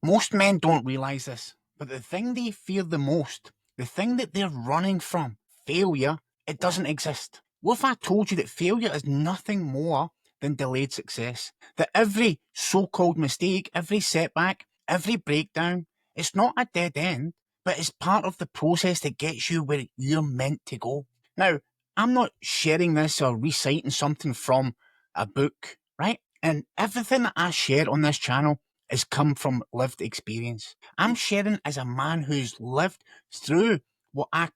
Most men don't realise this, but the thing they fear the most, the thing that they're running from, failure, it doesn't exist. What if I told you that failure is nothing more than delayed success? That every so-called mistake, every setback, every breakdown, it's not a dead end, but it's part of the process that gets you where you're meant to go. Now, I'm not sharing this or reciting something from a book, right? And everything that I share on this channel has come from lived experience. I'm sharing as a man who's lived through what I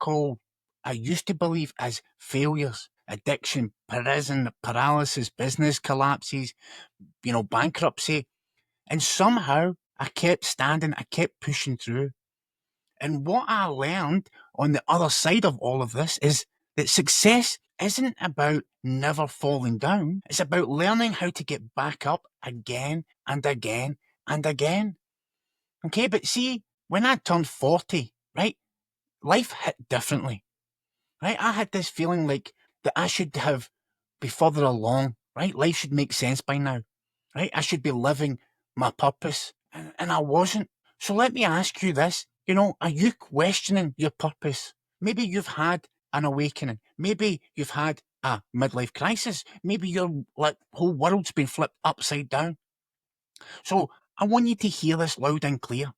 used to believe as failures, addiction, prison, paralysis, business collapses, bankruptcy. And somehow I kept standing, I kept pushing through. And what I learned on the other side of all of this is that success isn't about never falling down. It's about learning how to get back up again and again and again. Okay, but see, when I turned 40, right, life hit differently, right? I had this feeling like that I should be further along, right? Life should make sense by now, right? I should be living my purpose, and I wasn't. So let me ask you this, are you questioning your purpose? Maybe you've had an awakening. Maybe you've had a midlife crisis. Maybe your whole world's been flipped upside down. So I want you to hear this loud and clear.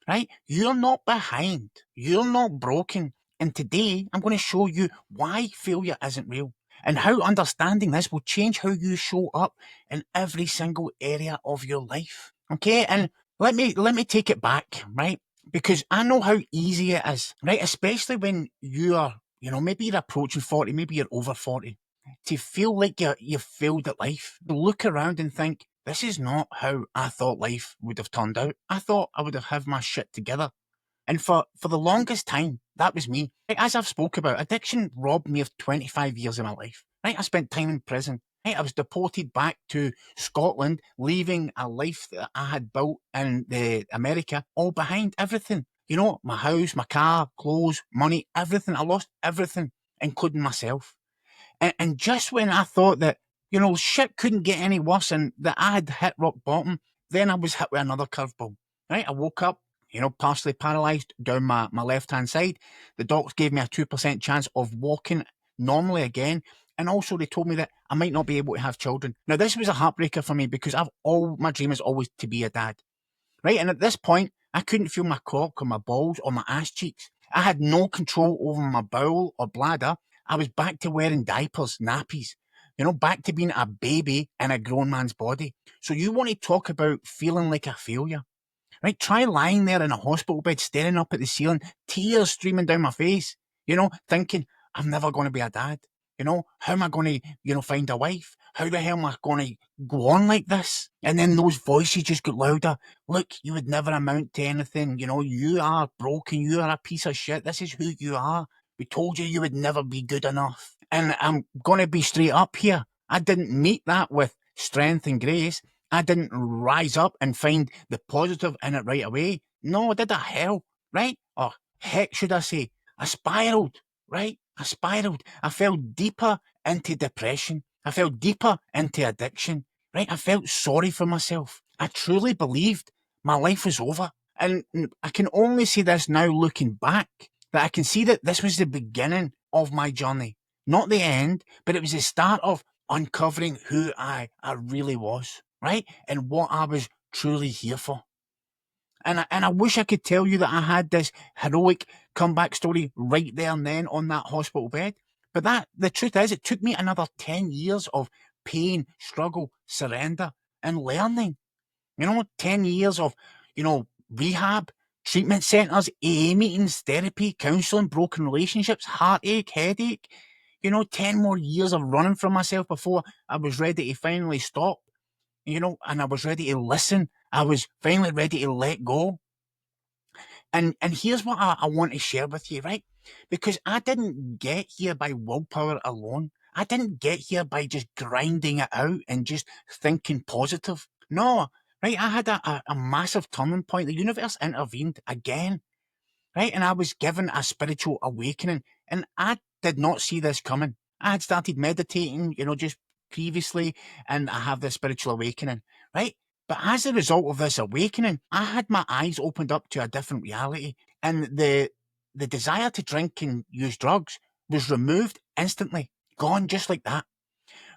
Right? You're not behind. You're not broken. And today, I'm going to show you why failure isn't real and how understanding this will change how you show up in every single area of your life. Okay? And let me take it back, right? Because I know how easy it is, right? Especially when you are, maybe you're approaching 40, maybe you're over 40, to feel like you've failed at life. To look around and think, this is not how I thought life would have turned out. I thought I would have had my shit together. And for the longest time, that was me. Right, as I've spoke about, addiction robbed me of 25 years of my life. Right? I spent time in prison. Right? I was deported back to Scotland, leaving a life that I had built in America all behind. Everything. My house, my car, clothes, money, everything. I lost everything, including myself. And just when I thought that, shit couldn't get any worse and that I had hit rock bottom, then I was hit with another curveball. Right? I woke up, partially paralysed down my left-hand side. The doctors gave me a 2% chance of walking normally again. And also they told me that I might not be able to have children. Now, this was a heartbreaker for me because my dream is always to be a dad. Right? And at this point, I couldn't feel my cock or my balls or my ass cheeks. I had no control over my bowel or bladder. I was back to wearing diapers, nappies, back to being a baby in a grown man's body. So you want to talk about feeling like a failure, right? Try lying there in a hospital bed, staring up at the ceiling, tears streaming down my face, thinking, I'm never going to be a dad. How am I going to, find a wife? How the hell am I going to go on like this? And then those voices just get louder. Look, you would never amount to anything. You are broken. You are a piece of shit. This is who you are. We told you you would never be good enough. And I'm going to be straight up here. I didn't meet that with strength and grace. I didn't rise up and find the positive in it right away. No, I did a hell, right? Or heck, should I say. I spiraled, right? I spiraled. I fell deeper into depression. I fell deeper into addiction, right? I felt sorry for myself. I truly believed my life was over. And I can only see this now looking back, that I can see that this was the beginning of my journey. Not the end, but it was the start of uncovering who I really was, right? And what I was truly here for. And I wish I could tell you that I had this heroic comeback story right there and then on that hospital bed. But the truth is, it took me another 10 years of pain, struggle, surrender, and learning. 10 years of, rehab, treatment centres, AA meetings, therapy, counselling, broken relationships, heartache, headache. 10 more years of running from myself before I was ready to finally stop, and I was ready to listen. I was finally ready to let go. And here's what I want to share with you, right? Because I didn't get here by willpower alone. I didn't get here by just grinding it out and just thinking positive. No, right? I had a massive turning point. The universe intervened again, right? And I was given a spiritual awakening. And I did not see this coming. I had started meditating, just previously, and I have this spiritual awakening, right? But as a result of this awakening, I had my eyes opened up to a different reality, and the desire to drink and use drugs was removed instantly, gone just like that.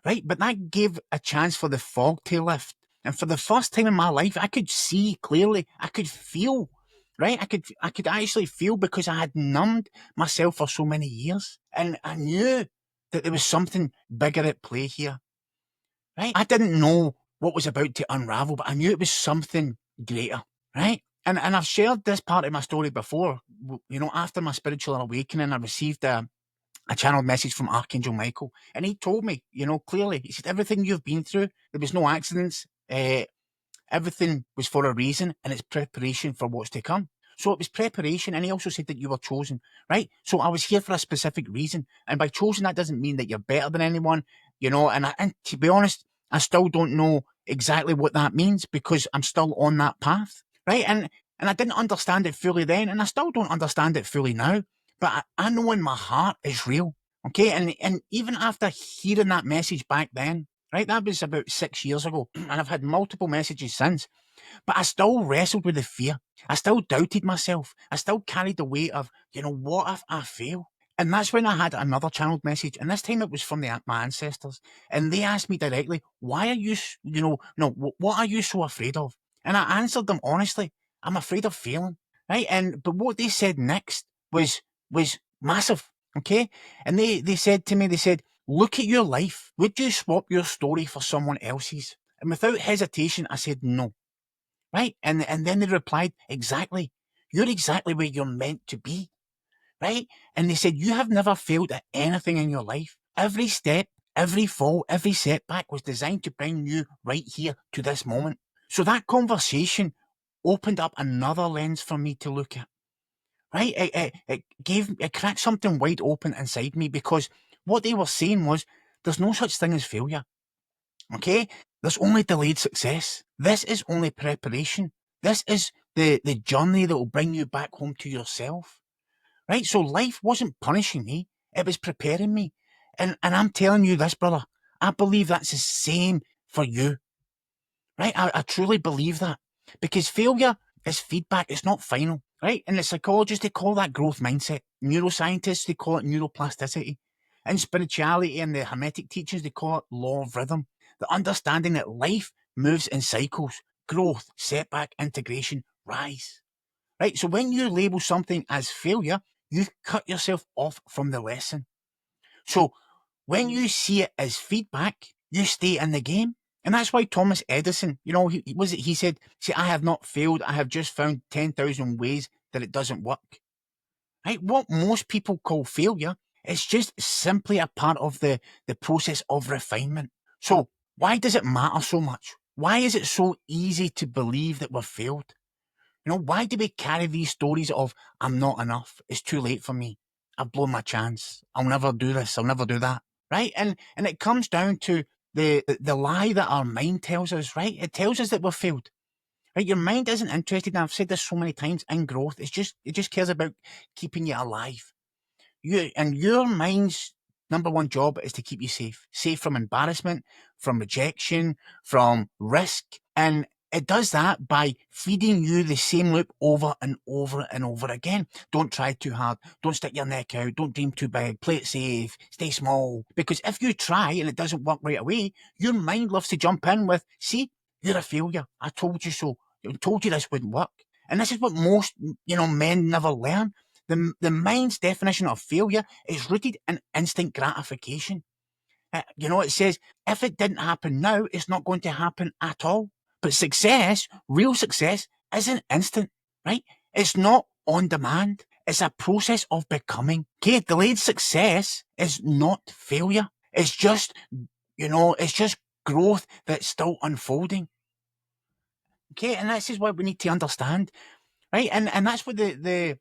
Right? But that gave a chance for the fog to lift. And for the first time in my life, I could see clearly. I could feel, right? I could actually feel, because I had numbed myself for so many years. And I knew that there was something bigger at play here, right? I didn't know what was about to unravel, but I knew it was something greater, right? And I've shared this part of my story before. You know, after my spiritual awakening, I received a channeled message from Archangel Michael, and he told me, you know, clearly, he said, everything you've been through, there was no accidents, everything was for a reason, and it's preparation for what's to come. So it was preparation, and he also said that you were chosen, right? So I was here for a specific reason, and by chosen, that doesn't mean that you're better than anyone, you know, and to be honest, I still don't know exactly what that means, because I'm still on that path, right? And I didn't understand it fully then, and I still don't understand it fully now. But I know in my heart it's real, okay? And even after hearing that message back then, right, that was about 6 years ago, and I've had multiple messages since, but I still wrestled with the fear. I still doubted myself. I still carried the weight of, you know, what if I fail? And that's when I had another channeled message, and this time it was from my ancestors, and they asked me directly, "Why are you, what are you so afraid of?" And I answered them honestly, "I'm afraid of failing." Right? But what they said next was massive. Okay, and they said to me, they said, "Look at your life. Would you swap your story for someone else's?" And without hesitation, I said no. Right? And then they replied, "Exactly. You're exactly where you're meant to be." Right? And they said, "You have never failed at anything in your life. Every step, every fall, every setback was designed to bring you right here to this moment." So that conversation opened up another lens for me to look at. Right? It cracked something wide open inside me, because what they were saying was, there's no such thing as failure. Okay? There's only delayed success. This is only preparation. This is the journey that will bring you back home to yourself. Right? So life wasn't punishing me. It was preparing me. And I'm telling you this, brother, I believe that's the same for you. Right? I truly believe that. Because failure is feedback. It's not final. Right? And the psychologists, they call that growth mindset. Neuroscientists, they call it neuroplasticity. In spirituality and the Hermetic teachings, they call it law of rhythm. The understanding that life moves in cycles. Growth, setback, integration, rise. Right? So when you label something as failure, you cut yourself off from the lesson. So when you see it as feedback, you stay in the game. And that's why Thomas Edison, you know, he said, "See, I have not failed. I have just found 10,000 ways that it doesn't work." Right? What most people call failure is just simply a part of the process of refinement. So why does it matter so much? Why is it so easy to believe that we've failed? You know, why do we carry these stories of, "I'm not enough. It's too late for me. I've blown my chance. I'll never do this. I'll never do that." Right? And it comes down to the lie that our mind tells us, right? It tells us that we've failed. Right? Your mind isn't interested, and I've said this so many times, in growth. It just cares about keeping you alive. Your mind's number one job is to keep you safe from embarrassment, from rejection, from risk. And it does that by feeding you the same loop over and over and over again. Don't try too hard. Don't stick your neck out. Don't dream too big. Play it safe. Stay small. Because if you try and it doesn't work right away, your mind loves to jump in with, "See, you're a failure. I told you so. I told you this wouldn't work." And this is what most, men never learn. The mind's definition of failure is rooted in instant gratification. It says, if it didn't happen now, it's not going to happen at all. But success, real success, isn't instant, right? It's not on demand. It's a process of becoming. Okay, delayed success is not failure. It's just, it's just growth that's still unfolding. Okay, and this is what we need to understand, right? And that's what the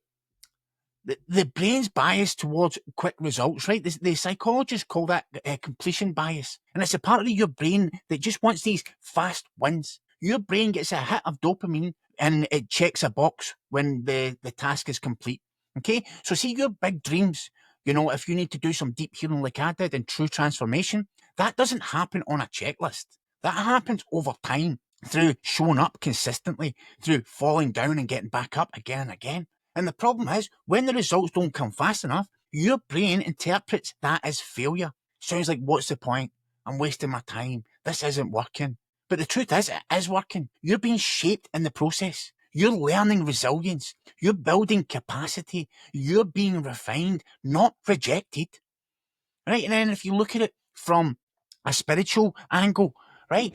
brain's bias towards quick results, right? The psychologists call that completion bias. And it's a part of your brain that just wants these fast wins. Your brain gets a hit of dopamine and it checks a box when the task is complete. Okay? So see your big dreams, if you need to do some deep healing like I did and true transformation, that doesn't happen on a checklist. That happens over time. through showing up consistently, through falling down and getting back up again and again. And the problem is, when the results don't come fast enough, your brain interprets that as failure. Sounds like, what's the point? I'm wasting my time. This isn't working. But the truth is, it is working. You're being shaped in the process. You're learning resilience. You're building capacity. You're being refined, not rejected. Right? And then if you look at it from a spiritual angle, right?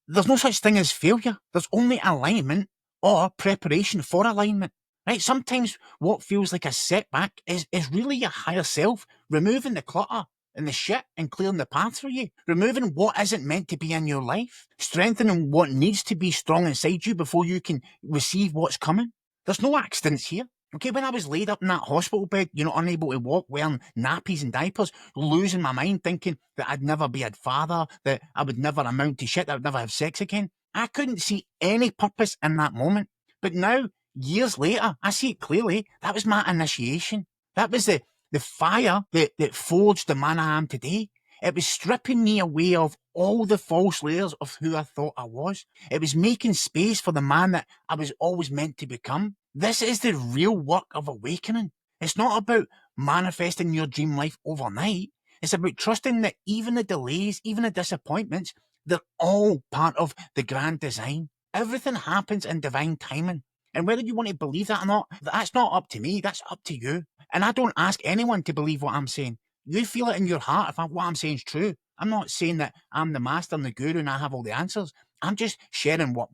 There's no such thing as failure. There's only alignment or preparation for alignment. Right? Sometimes what feels like a setback is really your higher self removing the clutter and the shit and clearing the path for you. Removing what isn't meant to be in your life. Strengthening what needs to be strong inside you before you can receive what's coming. There's no accidents here. Okay, when I was laid up in that hospital bed, unable to walk, wearing nappies and diapers, losing my mind, thinking that I'd never be a father, that I would never amount to shit, that I would never have sex again. I couldn't see any purpose in that moment. But now, years later, I see it clearly. That was my initiation. That was the fire that forged the man I am today. It was stripping me away of all the false layers of who I thought I was. It was making space for the man that I was always meant to become. This is the real work of awakening. It's not about manifesting your dream life overnight. It's about trusting that even the delays, even the disappointments, they're all part of the grand design. Everything happens in divine timing. And whether you want to believe that or not, that's not up to me, that's up to you. And I don't ask anyone to believe what I'm saying. You feel it in your heart if what I'm saying is true. I'm not saying that I'm the master and the guru and I have all the answers. I'm just sharing what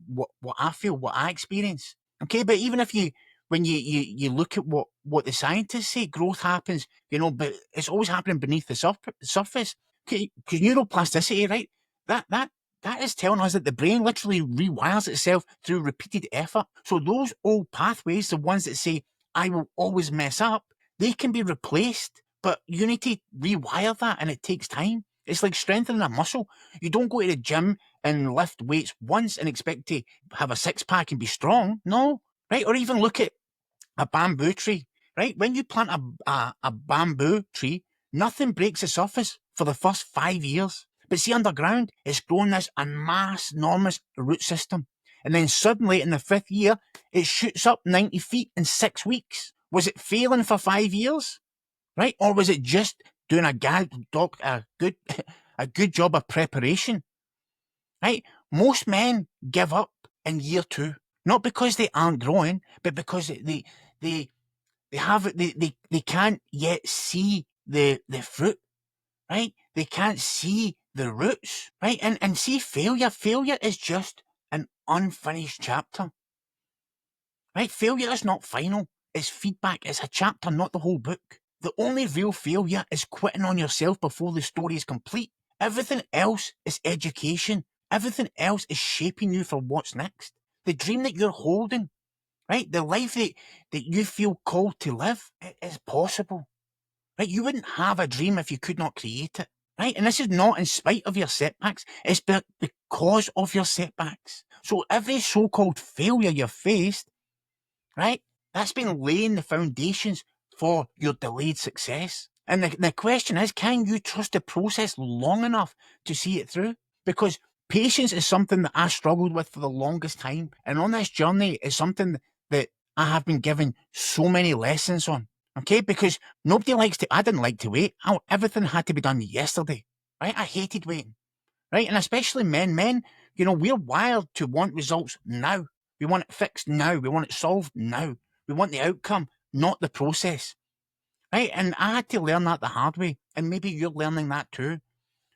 I feel, what I experience. Okay, but even if when you look at what the scientists say, growth happens, but it's always happening beneath the surface. Okay, because neuroplasticity, right? That is telling us that the brain literally rewires itself through repeated effort. So those old pathways, the ones that say, I will always mess up, they can be replaced, but you need to rewire that, and it takes time. It's like strengthening a muscle. You don't go to the gym and lift weights once and expect to have a six-pack and be strong. No, right? Or even look at a bamboo tree, right? When you plant a bamboo tree, nothing breaks the surface for the first 5 years. But see, underground, it's grown this enormous root system. And then suddenly, in the 5th year, it shoots up 90 feet in 6 weeks. Was it failing for 5 years? Right? Or was it just doing a good job of preparation? Right? Most men give up in year 2. Not because they aren't growing, but because they can't yet see the fruit. Right? They can't see the roots, right? And see, failure is just an unfinished chapter, right? Failure is not final. It's feedback. It's a chapter, not the whole book. The only real failure is quitting on yourself before the story is complete. Everything else is education. Everything else is shaping you for what's next. The dream that you're holding, right? The life that you feel called to live, it is possible. Right? You wouldn't have a dream if you could not create it. Right? And this is not in spite of your setbacks. It's because of your setbacks. So every so-called failure you've faced, right? That's been laying the foundations for your delayed success. And the question is, can you trust the process long enough to see it through? Because patience is something that I struggled with for the longest time. And on this journey is something that I have been given so many lessons on. Okay, because I didn't like to wait. Everything had to be done yesterday, right? I hated waiting, right? And especially men, we're wired to want results now. We want it fixed now. We want it solved now. We want the outcome, not the process, right? And I had to learn that the hard way. And maybe you're learning that too,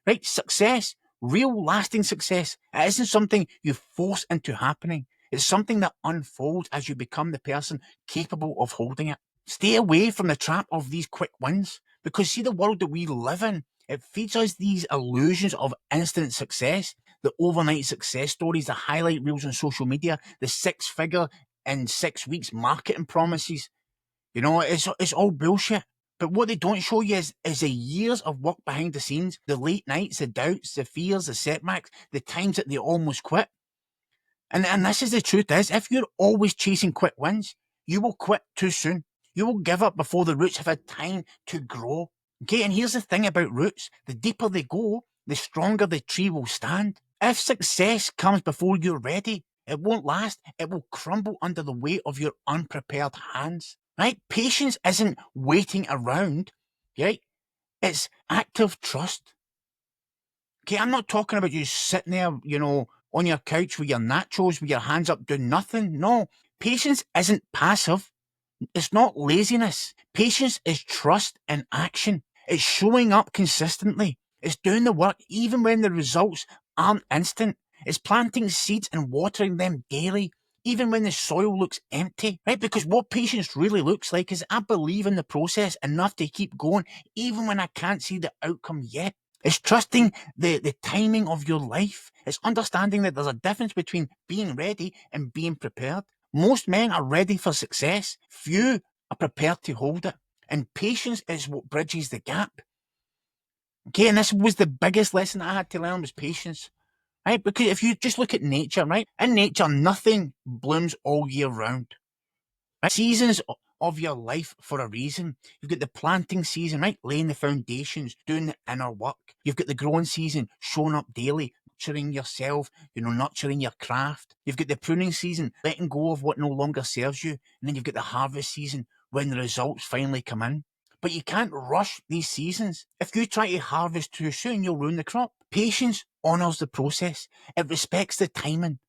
right? Success, real lasting success, it isn't something you force into happening. It's something that unfolds as you become the person capable of holding it. Stay away from the trap of these quick wins, because see, the world that we live in, it feeds us these illusions of instant success, the overnight success stories, the highlight reels on social media, the 6-figure in 6 weeks marketing promises. It's all bullshit. But what they don't show you is the years of work behind the scenes, the late nights, the doubts, the fears, the setbacks, the times that they almost quit. And this is the truth is, if you're always chasing quick wins, you will quit too soon. You will give up before the roots have had time to grow. Okay, and here's the thing about roots. The deeper they go, the stronger the tree will stand. If success comes before you're ready, it won't last. It will crumble under the weight of your unprepared hands, right? Patience isn't waiting around, right? It's active trust. Okay, I'm not talking about you sitting there, on your couch with your nachos, with your hands up doing nothing. No, patience isn't passive. It's not laziness. Patience is trust in action. It's showing up consistently. It's doing the work even when the results aren't instant. It's planting seeds and watering them daily, even when the soil looks empty, right? Because what patience really looks like is I believe in the process enough to keep going, even when I can't see the outcome yet. It's trusting the timing of your life. It's understanding that there's a difference between being ready and being prepared. Most men are ready for success. Few are prepared to hold it. And patience is what bridges the gap. Okay, and this was the biggest lesson I had to learn was patience. Right? Because if you just look at nature, right? In nature, nothing blooms all year round. Right? Seasons of your life for a reason. You've got the planting season, right? Laying the foundations, doing the inner work. You've got the growing season, showing up daily, nurturing yourself, nurturing your craft. You've got the pruning season, letting go of what no longer serves you. And then you've got the harvest season, when the results finally come in. But you can't rush these seasons. If you try to harvest too soon, you'll ruin the crop. Patience honours the process. It respects the timing,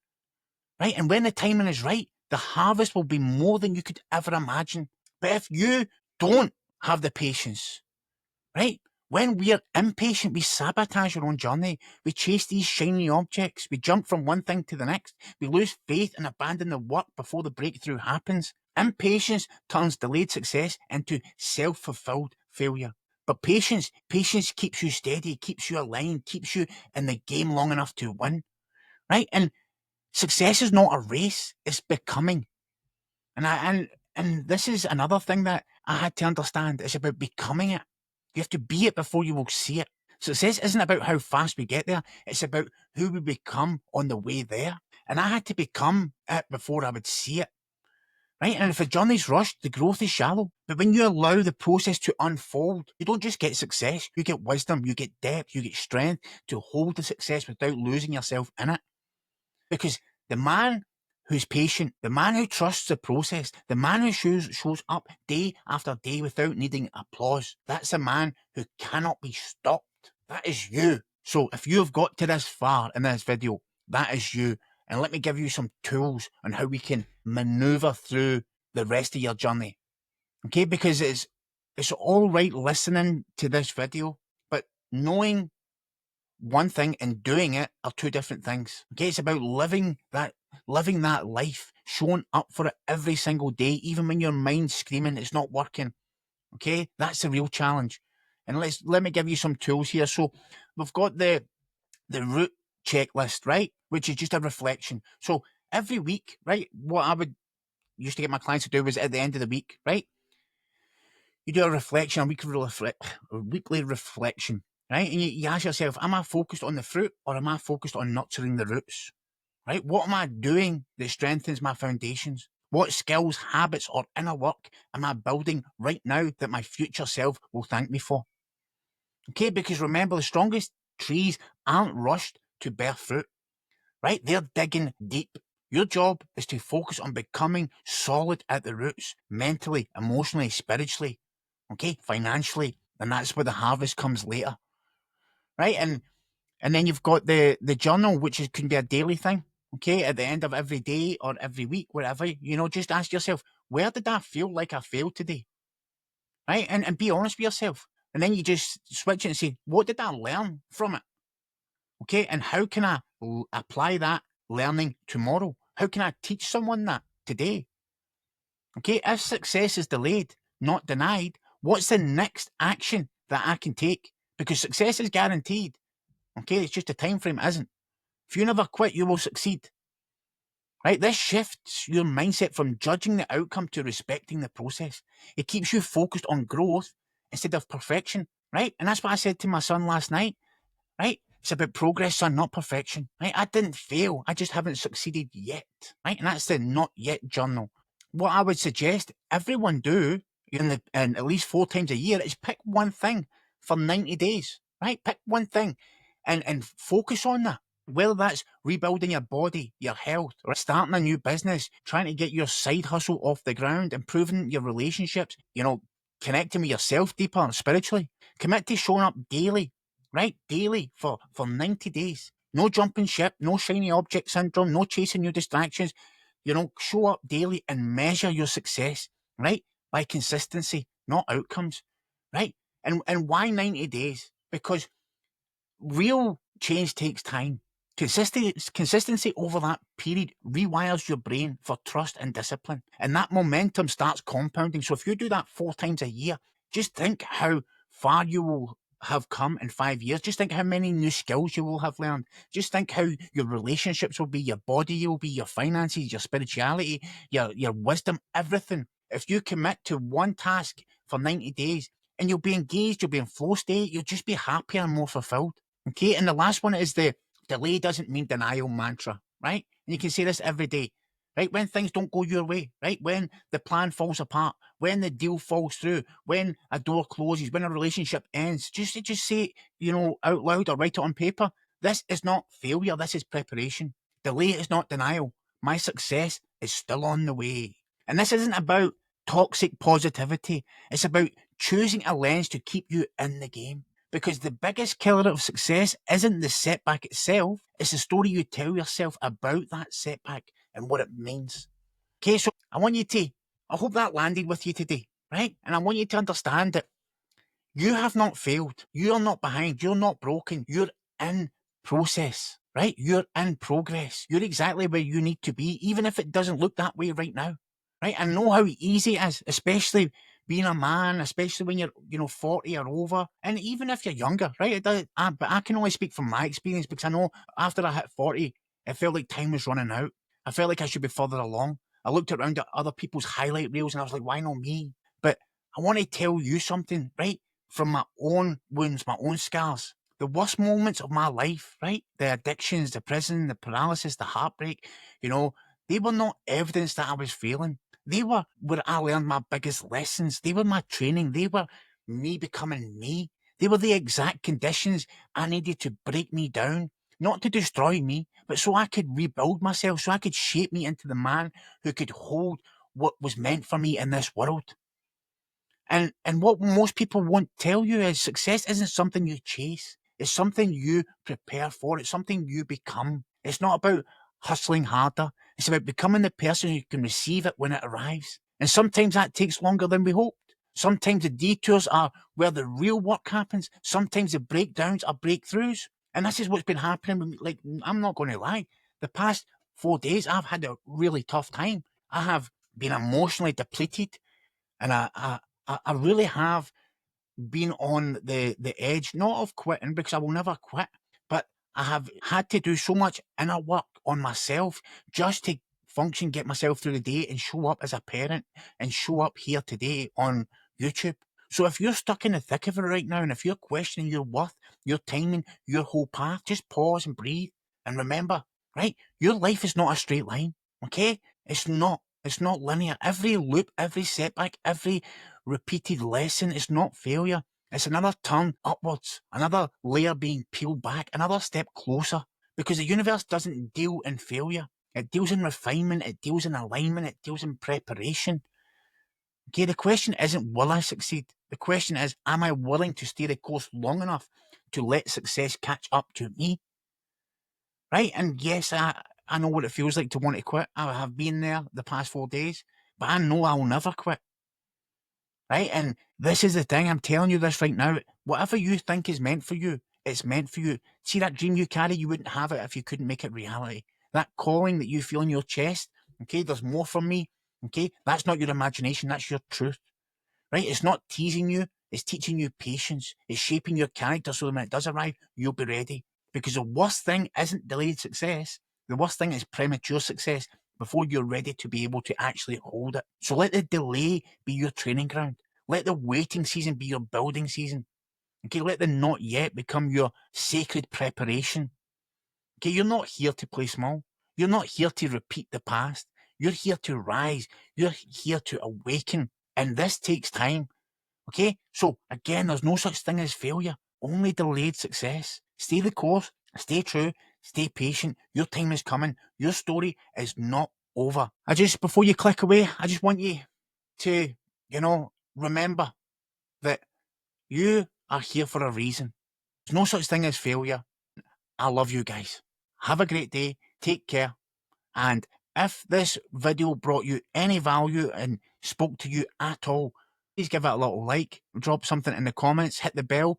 right? And when the timing is right, the harvest will be more than you could ever imagine. But if you don't have the patience, right? When we're impatient, we sabotage our own journey. We chase these shiny objects. We jump from one thing to the next. We lose faith and abandon the work before the breakthrough happens. Impatience turns delayed success into self-fulfilled failure. But patience keeps you steady, keeps you aligned, keeps you in the game long enough to win, right? And success is not a race; it's becoming. And this is another thing that I had to understand. It's about becoming it. You have to be it before you will see it. Success isn't about how fast we get there. It's about who we become on the way there. And I had to become it before I would see it. Right? And if a journey's rushed, the growth is shallow. But when you allow the process to unfold, you don't just get success, you get wisdom, you get depth, you get strength to hold the success without losing yourself in it. Because the man who's patient, the man who trusts the process, the man who shows up day after day without needing applause, that's a man who cannot be stopped. That is you. So if you have got to this far in this video, that is you. And let me give you some tools on how we can maneuver through the rest of your journey. Okay, because it's all right listening to this video, but knowing one thing and doing it are two different things. Okay, it's about living that life, showing up for it every single day, even when your mind's screaming it's not working. Okay, that's the real challenge. And let me give you some tools here. So we've got the root checklist, right? Which is just a reflection. So every week, right, what I would used to get my clients to do was at the end of the week, right? You do a reflection, a weekly reflection, right? And you ask yourself, am I focused on the fruit or am I focused on nurturing the roots? Right? What am I doing that strengthens my foundations? What skills, habits, or inner work am I building right now that my future self will thank me for? Okay, because remember, the strongest trees aren't rushed to bear fruit, right? They're digging deep. Your job is to focus on becoming solid at the roots, mentally, emotionally, spiritually, okay, financially, and that's where the harvest comes later, right? And then you've got the journal, which can be a daily thing, okay? At the end of every day or every week, whatever, just ask yourself, where did I feel like I failed today, right? And be honest with yourself. And then you just switch it and say, what did I learn from it? Okay, and how can I apply that learning tomorrow? How can I teach someone that today? Okay, if success is delayed, not denied, what's the next action that I can take? Because success is guaranteed. Okay, it's just the time frame isn't. If you never quit, you will succeed. Right? This shifts your mindset from judging the outcome to respecting the process. It keeps you focused on growth instead of perfection. Right? And that's what I said to my son last night. Right? It's about progress, son, not perfection. Right? I didn't fail. I just haven't succeeded yet. Right? And that's the not yet journal. What I would suggest everyone do and at least 4 times a year is pick one thing for 90 days. Right? Pick one thing and focus on that. Whether that's rebuilding your body, your health, or starting a new business, trying to get your side hustle off the ground, improving your relationships, connecting with yourself deeper spiritually. Commit to showing up daily, right? Daily for 90 days. No jumping ship, no shiny object syndrome, no chasing new distractions. Show up daily and measure your success, right? By consistency, not outcomes, right? And why 90 days? Because real change takes time. Consistency over that period rewires your brain for trust and discipline. And that momentum starts compounding. So if you do that 4 times a year, just think how far you will have come in 5 years. Just think how many new skills you will have learned. Just think how your relationships will be, your body will be, your finances, your spirituality, your wisdom, everything. If you commit to one task for 90 days and you'll be engaged, you'll be in flow state, you'll just be happier and more fulfilled. Okay, and the last one is the delay doesn't mean denial mantra, right? And you can say this every day, right? When things don't go your way, right? When the plan falls apart, when the deal falls through, when a door closes, when a relationship ends, just say, out loud or write it on paper. This is not failure. This is preparation. Delay is not denial. My success is still on the way. And this isn't about toxic positivity. It's about choosing a lens to keep you in the game. Because the biggest killer of success isn't the setback itself, it's the story you tell yourself about that setback and what it means. Okay, so I hope that landed with you today, right? And I want you to understand that you have not failed. You're not behind. You're not broken. You're in process, right? You're in progress. You're exactly where you need to be, even if it doesn't look that way right now, right? I know how easy it is, especially being a man, especially when you're 40 or over, and even if you're younger, right? But I can only speak from my experience because I know after I hit 40, it felt like time was running out. I felt like I should be further along. I looked around at other people's highlight reels and I was like, why not me? But I want to tell you something, right? From my own wounds, my own scars. The worst moments of my life, right? The addictions, the prison, the paralysis, the heartbreak, they were not evidence that I was failing. They were where I learned my biggest lessons. They were my training. They were me becoming me. They were the exact conditions I needed to break me down, not to destroy me, but so I could rebuild myself, so I could shape me into the man who could hold what was meant for me in this world. And what most people won't tell you is success isn't something you chase. It's something you prepare for. It's something you become. It's not about hustling harder. It's about becoming the person who can receive it when it arrives. And sometimes that takes longer than we hoped. Sometimes the detours are where the real work happens. Sometimes the breakdowns are breakthroughs. And this is what's been happening with me. Like, I'm not going to lie. The past 4 days, I've had a really tough time. I have been emotionally depleted. And I really have been on the edge, not of quitting, because I will never quit, but I have had to do so much inner work on myself just to function, get myself through the day and show up as a parent and show up here today on YouTube. So if you're stuck in the thick of it right now, and if you're questioning your worth, your timing, your whole path, just pause and breathe. And remember, right, your life is not a straight line, okay? It's not. It's not linear. Every loop, every setback, every repeated lesson is not failure. It's another turn upwards, another layer being peeled back, another step closer. Because the universe doesn't deal in failure. It deals in refinement, it deals in alignment, it deals in preparation. Okay, the question isn't will I succeed? The question is, am I willing to stay the course long enough to let success catch up to me? Right? And yes, I know what it feels like to want to quit. I have been there the past 4 days, but I know I'll never quit. Right? And this is the thing, I'm telling you this right now. Whatever you think is meant for you, it's meant for you. See that dream you carry, you wouldn't have it if you couldn't make it reality. That calling that you feel in your chest, okay, there's more from me, okay? That's not your imagination, that's your truth. Right? It's not teasing you, it's teaching you patience. It's shaping your character so that when it does arrive, you'll be ready. Because the worst thing isn't delayed success. The worst thing is premature success before you're ready to be able to actually hold it. So let the delay be your training ground. Let the waiting season be your building season. Okay, let the not yet become your sacred preparation. Okay, you're not here to play small. You're not here to repeat the past. You're here to rise. You're here to awaken. And this takes time. Okay, so again, there's no such thing as failure, only delayed success. Stay the course, stay true, Stay patient. Your time is coming. Your story is not over. Before you click away, I just want you to, remember that you are here for a reason. There's no such thing as failure. I love you guys. Have a great day. Take care. And if this video brought you any value and spoke to you at all, please give it a little like, drop something in the comments, hit the bell,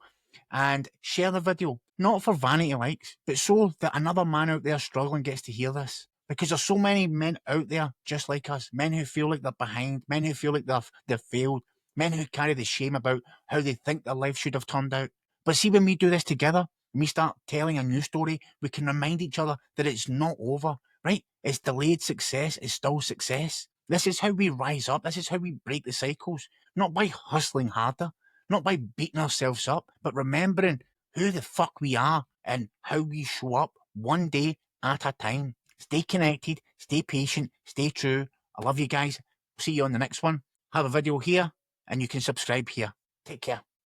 and share the video. Not for vanity likes, but so that another man out there struggling gets to hear this. Because there's so many men out there just like us, men who feel like they're behind, men who feel like they've failed, men who carry the shame about how they think their life should have turned out. But see, when we do this together, when we start telling a new story, we can remind each other that it's not over, right? It's delayed success is still success. This is how we rise up. This is how we break the cycles. Not by hustling harder, not by beating ourselves up, but remembering who the fuck we are and how we show up one day at a time. Stay connected, stay patient, stay true. I love you guys. See you on the next one. Have a video here and you can subscribe here. Take care.